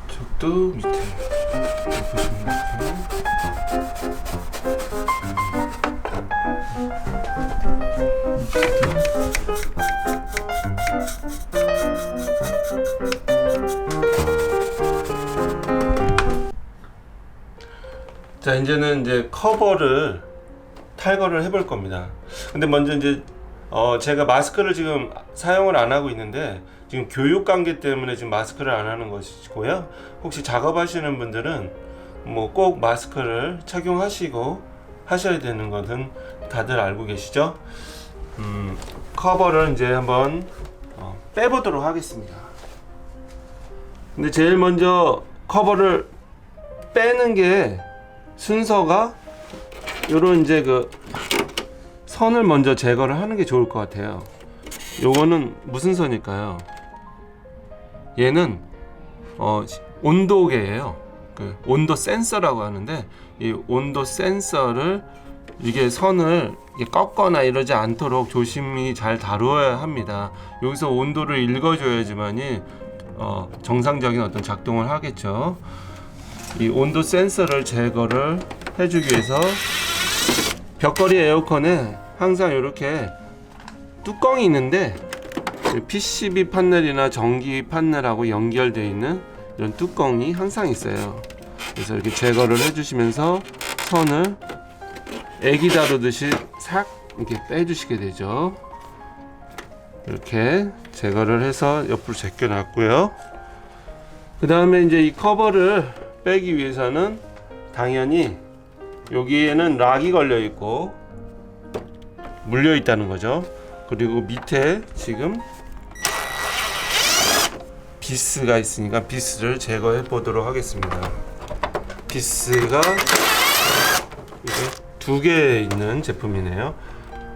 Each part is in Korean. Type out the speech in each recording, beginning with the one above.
이쪽도 밑에 보시면 돼요. 자, 이제는 이제 커버를 탈거를 해볼 겁니다. 근데 먼저 이제 제가 마스크를 지금 사용을 안 하고 있는데, 지금 교육 관계 때문에 지금 마스크를 안 하는 것이고요. 혹시 작업하시는 분들은 뭐 꼭 마스크를 착용하시고 하셔야 되는 것은 다들 알고 계시죠? 커버를 이제 한번 빼보도록 하겠습니다. 근데 제일 먼저 커버를 빼는 게 순서가 요런 이제 그 선을 먼저 제거를 하는 게 좋을 것 같아요. 요거는 무슨 선일까요? 얘는 온도계예요. 그 온도 센서라고 하는데, 이 온도 센서를 이게 선을 꺾거나 이러지 않도록 조심히 잘 다루어야 합니다. 여기서 온도를 읽어줘야지만이 정상적인 어떤 작동을 하겠죠. 이 온도 센서를 제거를 해주기 위해서 벽걸이 에어컨에 항상 이렇게 뚜껑이 있는데, PCB 판넬이나 전기 판넬하고 연결되어 있는 이런 뚜껑이 항상 있어요. 그래서 이렇게 제거를 해주시면서 선을 애기 다루듯이 싹 이렇게 빼주시게 되죠. 이렇게 제거를 해서 옆으로 제껴 놨고요. 그 다음에 이제 이 커버를 빼기 위해서는 당연히 여기에는 락이 걸려 있고 물려 있다는 거죠. 그리고 밑에 지금 비스가 있으니까 비스를 제거해 보도록 하겠습니다. 비스가 두 개 있는 제품이네요.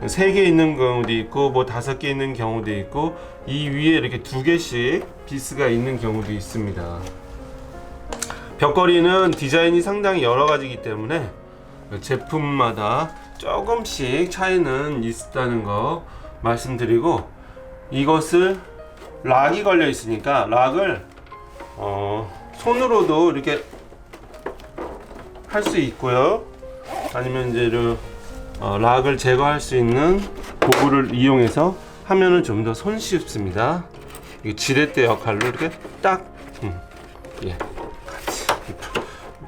3개 있는 경우도 있고 뭐 5개 있는 경우도 있고, 이 위에 이렇게 2개씩 비스가 있는 경우도 있습니다. 벽걸이는 디자인이 상당히 여러 가지이기 때문에 제품마다 조금씩 차이는 있다는 거 말씀드리고, 이것을 락이 걸려 있으니까 락을 손으로도 이렇게 할 수 있고요. 아니면 이제 락을 제거할 수 있는 도구를 이용해서 하면은 좀 더 손쉽습니다. 이게 지렛대 역할로 이렇게 딱 예, 같이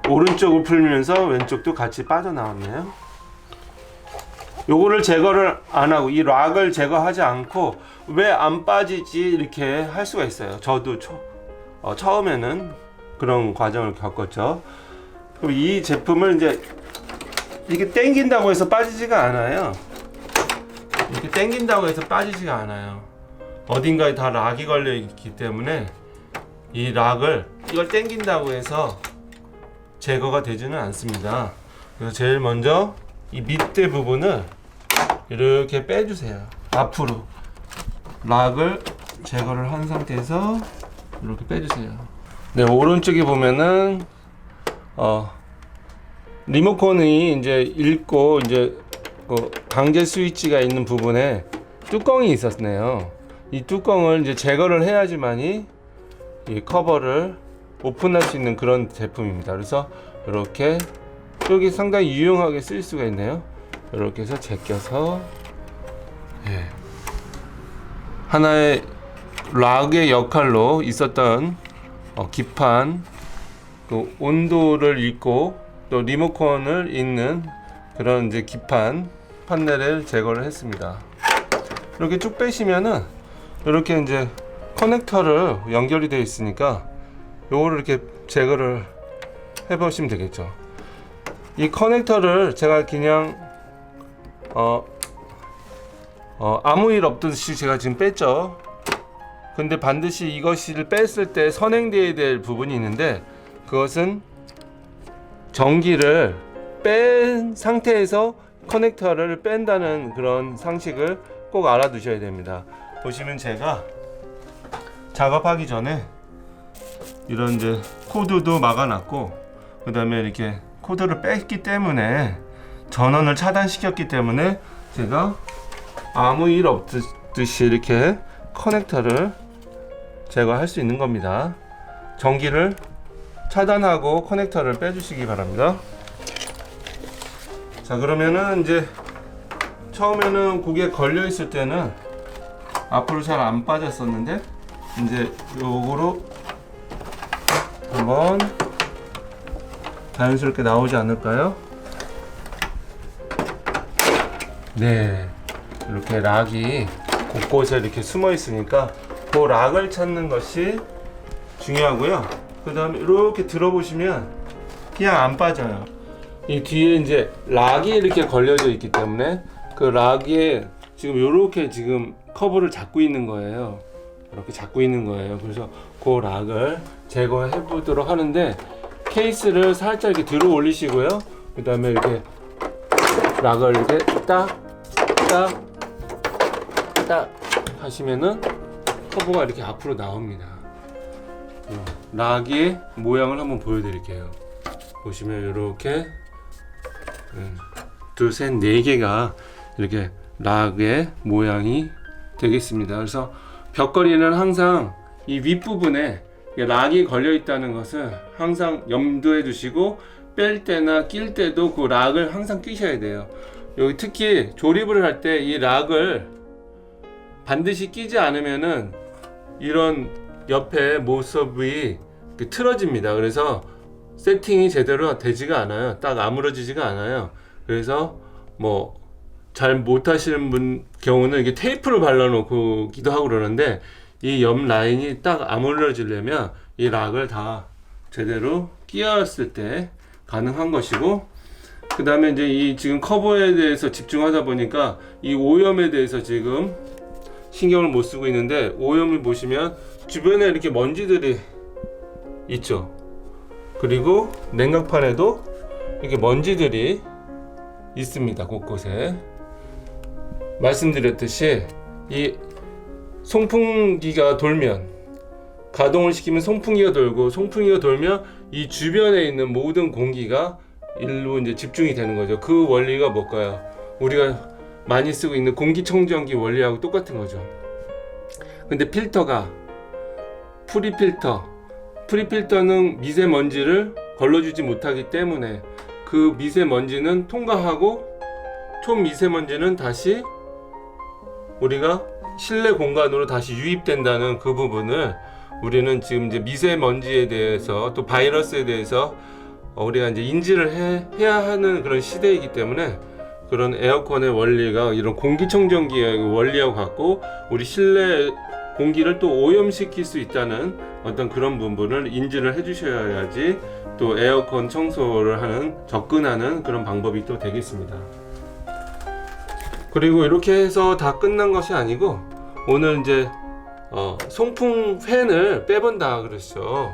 오른쪽을 풀면서 왼쪽도 같이 빠져나왔네요. 요거를 제거를 안 하고 이 락을 제거하지 않고 왜 안 빠지지 이렇게 할 수가 있어요. 저도 처음에는 그런 과정을 겪었죠. 그럼 이 제품을 이제 이렇게 당긴다고 해서 빠지지가 않아요. 이렇게 당긴다고 해서 빠지지가 않아요. 어딘가에 다 락이 걸려 있기 때문에 이 락을 이걸 당긴다고 해서 제거가 되지는 않습니다. 그래서 제일 먼저 이 밑에 부분을 이렇게 빼주세요. 앞으로 락을 제거를 한 상태에서 이렇게 빼주세요. 네, 오른쪽에 보면은 리모컨이 이제 읽고 이제 강제 스위치가 있는 부분에 뚜껑이 있었네요. 이 뚜껑을 이제 제거를 해야지만이 이 커버를 오픈할 수 있는 그런 제품입니다. 그래서 이렇게 여기 상당히 유용하게 쓸 수가 있네요. 이렇게 해서 제껴서 하나의 락의 역할로 있었던 기판, 그 온도를 읽고 또 리모컨을 읽는 그런 이제 기판 판넬을 제거를 했습니다. 이렇게 쭉 빼시면은 이렇게 이제 커넥터를 연결이 되어 있으니까 요거를 이렇게 제거를 해 보시면 되겠죠. 이 커넥터를 제가 그냥 아무 일 없듯이 제가 지금 뺐죠. 근데 반드시 이것을 뺐을 때 선행되어야 될 부분이 있는데, 그것은 전기를 뺀 상태에서 커넥터를 뺀다는 그런 상식을 꼭 알아두셔야 됩니다. 보시면 제가 작업하기 전에 이런 이제 코드도 막아놨고, 그 다음에 이렇게 코드를 뺐기 때문에 전원을 차단시켰기 때문에 제가 아무 일 없듯이 이렇게 커넥터를 제거할 수 있는 겁니다. 전기를 차단하고 커넥터를 빼주시기 바랍니다. 자, 그러면은 이제 처음에는 고개 걸려 있을 때는 앞으로 잘 안 빠졌었는데 이제 요거로 한번 자연스럽게 나오지 않을까요? 네, 이렇게 락이 곳곳에 이렇게 숨어 있으니까 그 락을 찾는 것이 중요하고요. 그 다음에 이렇게 들어보시면 그냥 안 빠져요. 이 뒤에 이제 락이 이렇게 걸려져 있기 때문에 그 락에 지금 이렇게 지금 커버를 잡고 있는 거예요. 이렇게 잡고 있는 거예요. 그래서 그 락을 제거해 보도록 하는데, 케이스를 살짝 이렇게 들어 올리시고요. 그 다음에 이렇게 락을 이렇게 딱 하시면은 커버가 이렇게 앞으로 나옵니다. 락의 모양을 한번 보여드릴게요. 보시면 이렇게 둘, 셋, 네 개가 이렇게 락의 모양이 되겠습니다. 그래서 벽걸이는 항상 이 윗부분에 락이 걸려 있다는 것을 항상 염두에 두시고, 뺄 때나 낄 때도 그 락을 항상 끼셔야 돼요. 여기 특히 조립을 할 때 이 락을 반드시 끼지 않으면은 이런 옆에 모습이 틀어집니다. 그래서 세팅이 제대로 되지가 않아요. 딱 아물어지지가 않아요. 그래서 뭐 잘 못하시는 분 경우는 이게 테이프를 발라놓기도 하고 그러는데, 이 옆 라인이 딱 아물어지려면 이 락을 다 제대로 끼웠을 때 가능한 것이고, 그 다음에 이제 이 지금 커버에 대해서 집중하다 보니까 이 오염에 대해서 지금 신경을 못 쓰고 있는데, 오염을 보시면 주변에 이렇게 먼지들이 있죠. 그리고 냉각판에도 이렇게 먼지들이 있습니다. 곳곳에. 말씀드렸듯이 이 송풍기가 돌면, 가동을 시키면 송풍기가 돌고, 송풍기가 돌면 이 주변에 있는 모든 공기가 일로 이제 집중이 되는 거죠. 그 원리가 뭘까요? 우리가 많이 쓰고 있는 공기청정기 원리하고 똑같은 거죠. 근데 필터가 프리필터는 미세먼지를 걸러주지 못하기 때문에 그 미세먼지는 통과하고, 초미세먼지는 다시 우리가 실내 공간으로 다시 유입된다는 그 부분을 우리는 지금 이제 미세먼지에 대해서, 또 바이러스에 대해서 우리가 이제 인지를 해야 하는 그런 시대이기 때문에, 그런 에어컨의 원리가 이런 공기청정기의 원리하고 같고, 우리 실내 공기를 또 오염시킬 수 있다는 어떤 그런 부분을 인지를 해주셔야지 또 에어컨 청소를 접근하는 그런 방법이 또 되겠습니다. 그리고 이렇게 해서 다 끝난 것이 아니고, 오늘 이제 송풍 팬을 빼본다 그랬죠.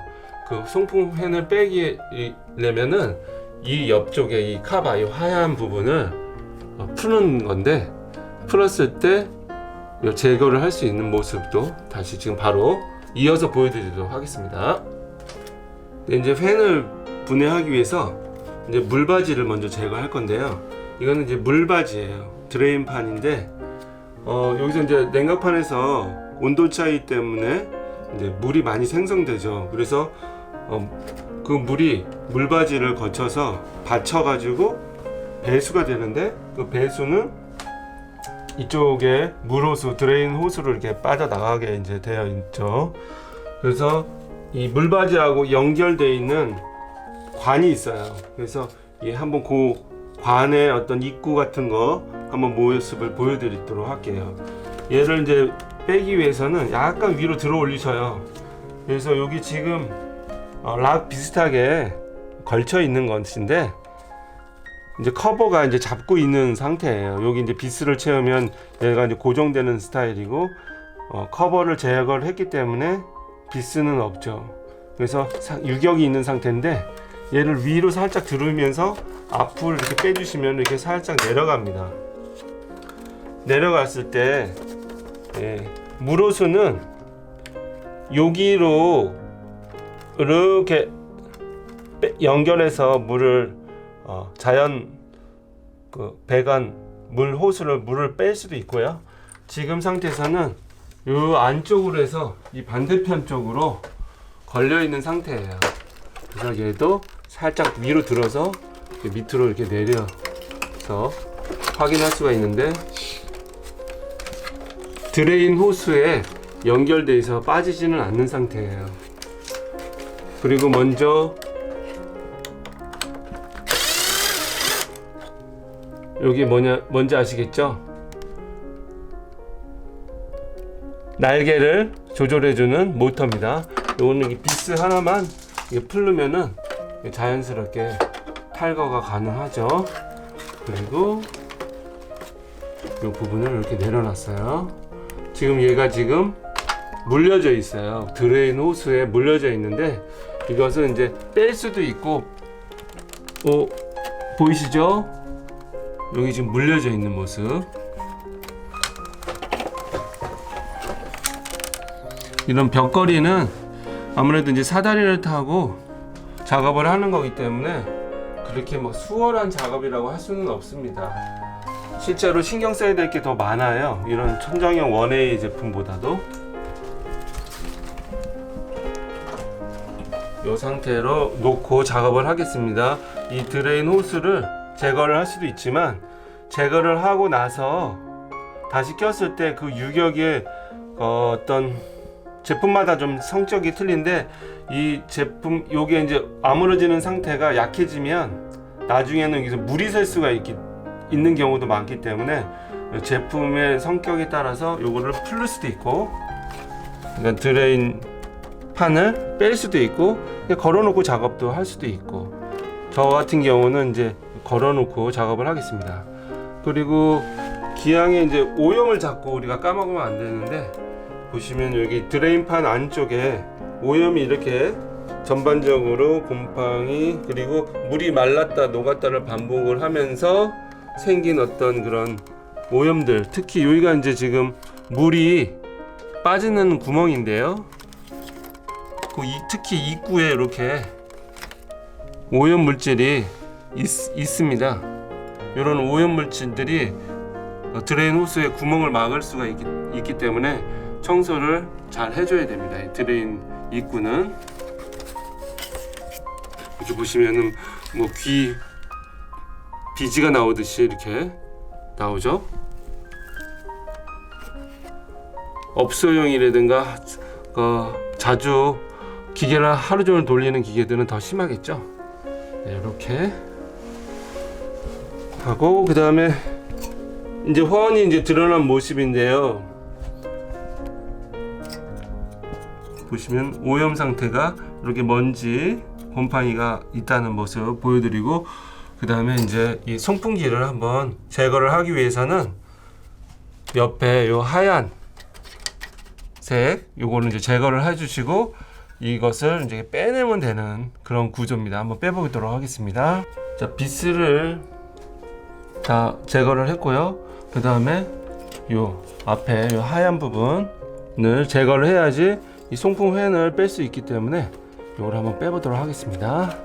그 송풍 팬을 빼려면은 이 옆쪽에 이 카바, 이 하얀 부분을 푸는 건데, 풀었을 때 제거를 할 수 있는 모습도 다시 지금 바로 이어서 보여드리도록 하겠습니다. 이제 팬을 분해하기 위해서 이제 물바지를 먼저 제거할 건데요. 이거는 이제 물바지예요. 드레인판인데, 여기서 이제 냉각판에서 온도 차이 때문에 이제 물이 많이 생성되죠. 그래서 그 물이 물바지를 거쳐서 받쳐가지고 배수가 되는데, 그 배수는 이쪽에 물호수, 드레인 호수로 이렇게 빠져나가게 이제 되어 있죠. 그래서 이 물바지하고 연결되어 있는 관이 있어요. 그래서 한번 그 관의 어떤 입구 같은 거 한번 모습을 보여드리도록 할게요. 얘를 이제 빼기 위해서는 약간 위로 들어 올리셔요. 그래서 여기 지금 락 비슷하게 걸쳐 있는 것인데, 이제 커버가 이제 잡고 있는 상태예요. 여기 이제 비스를 채우면 얘가 이제 고정되는 스타일이고, 커버를 제거를 했기 때문에 비스는 없죠. 그래서 유격이 있는 상태인데, 얘를 위로 살짝 들으면서 앞으로 이렇게 빼주시면 이렇게 살짝 내려갑니다. 내려갔을 때 물호수는 여기로 이렇게 연결해서 물을 자연 배관 물 호수를 물을 뺄 수도 있고요. 지금 상태에서는 이 안쪽으로 해서 이 반대편 쪽으로 걸려 있는 상태예요. 그래서 얘도 살짝 위로 들어서 밑으로 이렇게 내려서 확인할 수가 있는데, 드레인 호스에 연결돼 있어 빠지지는 않는 상태예요. 그리고 먼저 여기 뭔지 아시겠죠? 날개를 조절해주는 모터입니다. 요거는 이 비스 하나만 풀르면은 자연스럽게 탈거가 가능하죠. 그리고 이 부분을 이렇게 내려놨어요. 지금 얘가 물려져 있어요. 드레인 호스에 물려져 있는데, 이것은 이제 뺄 수도 있고, 보이시죠? 여기 지금 물려져 있는 모습. 이런 벽걸이는 아무래도 이제 사다리를 타고 작업을 하는 거기 때문에 그렇게 뭐 수월한 작업이라고 할 수는 없습니다. 실제로 신경 써야 될 게 더 많아요. 이런 천정형 1A 제품보다도. 이 상태로 놓고 작업을 하겠습니다. 이 드레인 호스를 제거를 할 수도 있지만, 제거를 하고 나서 다시 꼈을 때 그 유격의 어떤 제품마다 좀 성격이 틀린데, 이 제품 요게 이제 아물어지는 상태가 약해지면 나중에는 여기서 물이 셀 수가 있는 경우도 많기 때문에, 제품의 성격에 따라서 요거를 풀릴 수도 있고, 그러니까 드레인 판을 뺄 수도 있고, 그냥 걸어놓고 작업도 할 수도 있고, 저 같은 경우는 이제 걸어놓고 작업을 하겠습니다. 그리고 기왕에 이제 오염을 자꾸 우리가 까먹으면 안 되는데, 보시면 여기 드레인판 안쪽에 오염이 이렇게 전반적으로 곰팡이, 그리고 물이 말랐다 녹았다를 반복을 하면서 생긴 어떤 그런 오염들, 특히 여기가 이제 지금 물이 빠지는 구멍인데요. 특히 입구에 이렇게 오염 물질이 있습니다. 이런 오염 물질들이 드레인 호스의 구멍을 막을 수가 있기 때문에 청소를 잘 해줘야 됩니다. 이 드레인 입구는 이렇게 보시면은 뭐 비지가 나오듯이 이렇게 나오죠. 업소용이라든가 자주 기계를 하루 종일 돌리는 기계들은 더 심하겠죠. 네, 이렇게 하고, 그 다음에 이제 화원이 이제 드러난 모습인데요. 보시면 오염 상태가 이렇게 먼지, 곰팡이가 있다는 모습 보여드리고, 그 다음에 이제 이 송풍기를 한번 제거를 하기 위해서는 옆에 요 하얀 색 요거는 이제 제거를 해주시고, 이것을 이제 빼내면 되는 그런 구조입니다. 한번 빼보도록 하겠습니다. 자, 비스를 다 제거를 했고요. 그 다음에 요 앞에 요 하얀 부분을 제거를 해야지 이 송풍팬을 뺄 수 있기 때문에 이걸 한번 빼보도록 하겠습니다.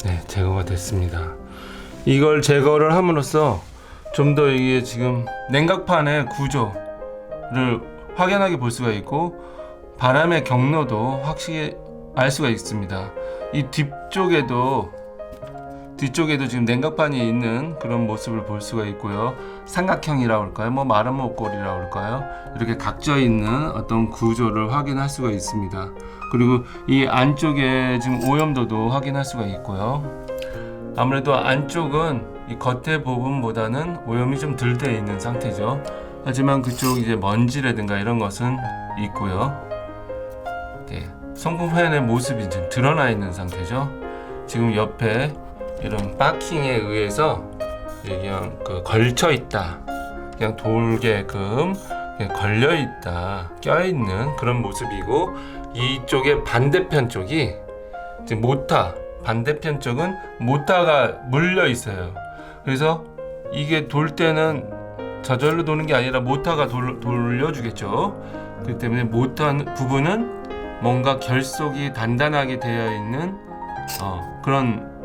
네, 제거가 됐습니다. 이걸 제거를 함으로써 좀 더 이게 지금 냉각판의 구조를 확연하게 볼 수가 있고, 바람의 경로도 확실히 알 수가 있습니다. 이 뒤쪽에도 지금 냉각판이 있는 그런 모습을 볼 수가 있고요. 삼각형이라고 할까요? 뭐 마른 목걸이라고 할까요? 이렇게 각져 있는 어떤 구조를 확인할 수가 있습니다. 그리고 이 안쪽에 지금 오염도도 확인할 수가 있고요. 아무래도 안쪽은 이 겉에 부분보다는 오염이 좀 덜 되어 있는 상태죠. 하지만 그쪽 이제 먼지라든가 이런 것은 있고요. 네, 송풍팬의 모습이 지금 드러나 있는 상태죠. 지금 옆에 이런 바킹에 의해서 그냥 걸쳐 있다, 그냥 돌게끔 그냥 걸려 있다, 껴 있는 그런 모습이고, 이쪽에 반대편 쪽이 지금 모타, 반대편 쪽은 모타가 물려 있어요. 그래서 이게 돌 때는 저절로 도는 게 아니라 모타가 돌려주겠죠. 그렇기 때문에 모타 부분은 뭔가 결속이 단단하게 되어 있는 그런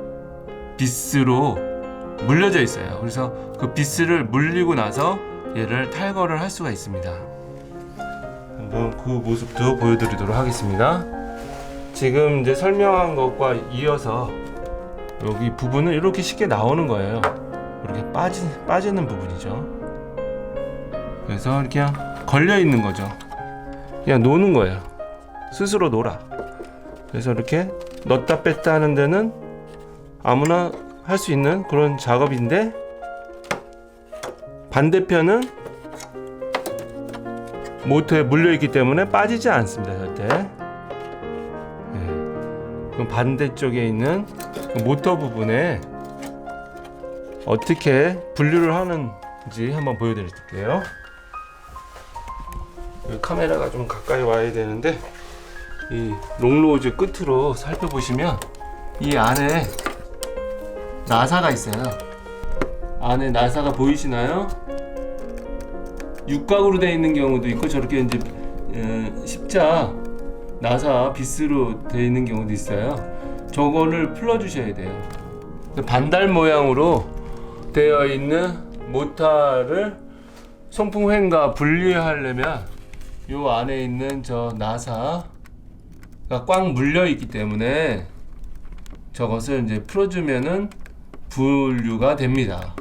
비스로 물려져 있어요. 그래서 그 비스를 물리고 나서 얘를 탈거를 할 수가 있습니다. 한번 그 모습도 보여드리도록 하겠습니다. 지금 이제 설명한 것과 이어서 여기 부분은 이렇게 쉽게 나오는 거예요. 이렇게 빠지는 부분이죠. 그래서 이렇게 그냥 걸려 있는 거죠. 그냥 노는 거예요. 스스로 놀아. 그래서 이렇게 넣었다 뺐다 하는 데는 아무나 할 수 있는 그런 작업인데, 반대편은 모터에 물려있기 때문에 빠지지 않습니다. 절대. 네. 그럼 반대쪽에 있는 그 모터 부분에 어떻게 분류를 하는지 한번 보여드릴게요. 카메라가 좀 가까이 와야 되는데, 이 롱로즈 끝으로 살펴보시면 이 안에 나사가 있어요. 안에 나사가 보이시나요? 육각으로 되어 있는 경우도 있고, 저렇게 이제 십자 나사 비스로 되어 있는 경우도 있어요. 저거를 풀어 주셔야 돼요. 반달 모양으로 되어 있는 모터를 송풍팬과 분리하려면 요 안에 있는 저 나사가 꽉 물려 있기 때문에 저것을 이제 풀어주면은 분류가 됩니다.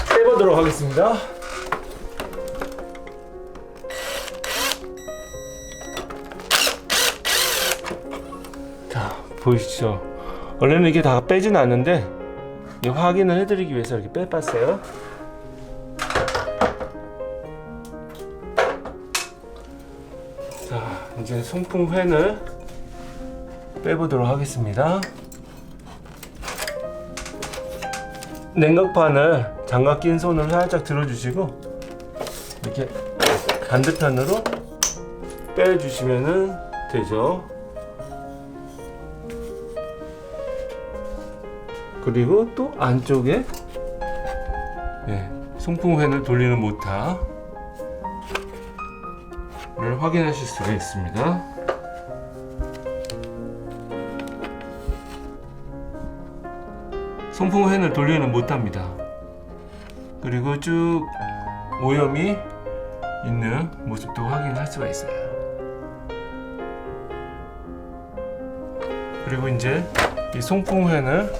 빼보도록 하겠습니다. 자, 보이시죠? 원래는 이게 다 빼지는 않는데 확인을 해드리기 위해서 이렇게 빼봤어요. 자, 이제 송풍팬을 빼보도록 하겠습니다. 냉각판을 장갑 낀 손으로 살짝 들어주시고 이렇게 반대편으로 빼주시면 되죠. 그리고 또 안쪽에 송풍팬을 돌리는 모터를 확인하실 수가 있습니다. 송풍팬을 돌리는 모터입니다. 그리고 쭉 오염이 있는 모습도 확인할 수가 있어요. 그리고 이제 이 송풍팬을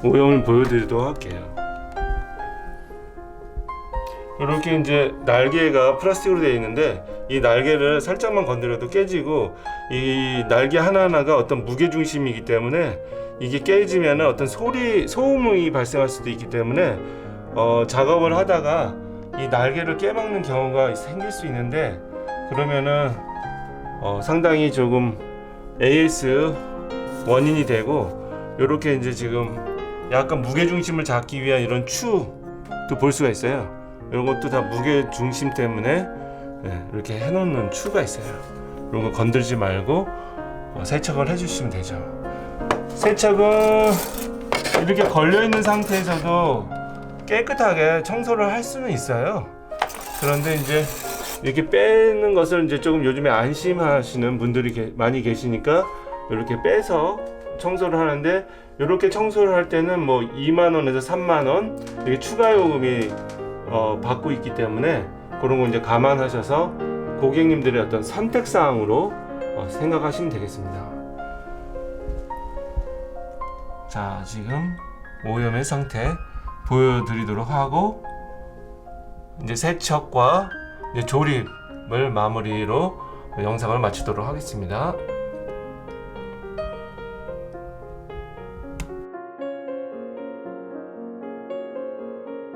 오염을 보여드리도록 할게요. 이렇게 이제 날개가 플라스틱으로 되어 있는데, 이 날개를 살짝만 건드려도 깨지고, 이 날개 하나하나가 어떤 무게 중심이기 때문에 이게 깨지면 어떤 소음이 발생할 수도 있기 때문에 작업을 하다가 이 날개를 깨먹는 경우가 생길 수 있는데, 그러면은 상당히 조금 AS 원인이 되고, 이렇게 이제 지금 약간 무게 중심을 잡기 위한 이런 추도 볼 수가 있어요. 이런 것도 다 무게 중심 때문에 이렇게 해놓는 추가 있어요. 이런 거 건들지 말고 세척을 해주시면 되죠. 세척은 이렇게 걸려있는 상태에서도 깨끗하게 청소를 할 수는 있어요. 그런데 이제 이렇게 빼는 것을 이제 조금 요즘에 안심하시는 분들이 많이 계시니까 이렇게 빼서 청소를 하는데, 이렇게 청소를 할 때는 뭐 2만원에서 3만원 이렇게 추가 요금이 받고 있기 때문에, 그런 거 이제 감안하셔서 고객님들의 어떤 선택사항으로 생각하시면 되겠습니다. 자, 지금 오염의 상태 보여드리도록 하고, 이제 세척과 이제 조립을 마무리로 영상을 마치도록 하겠습니다.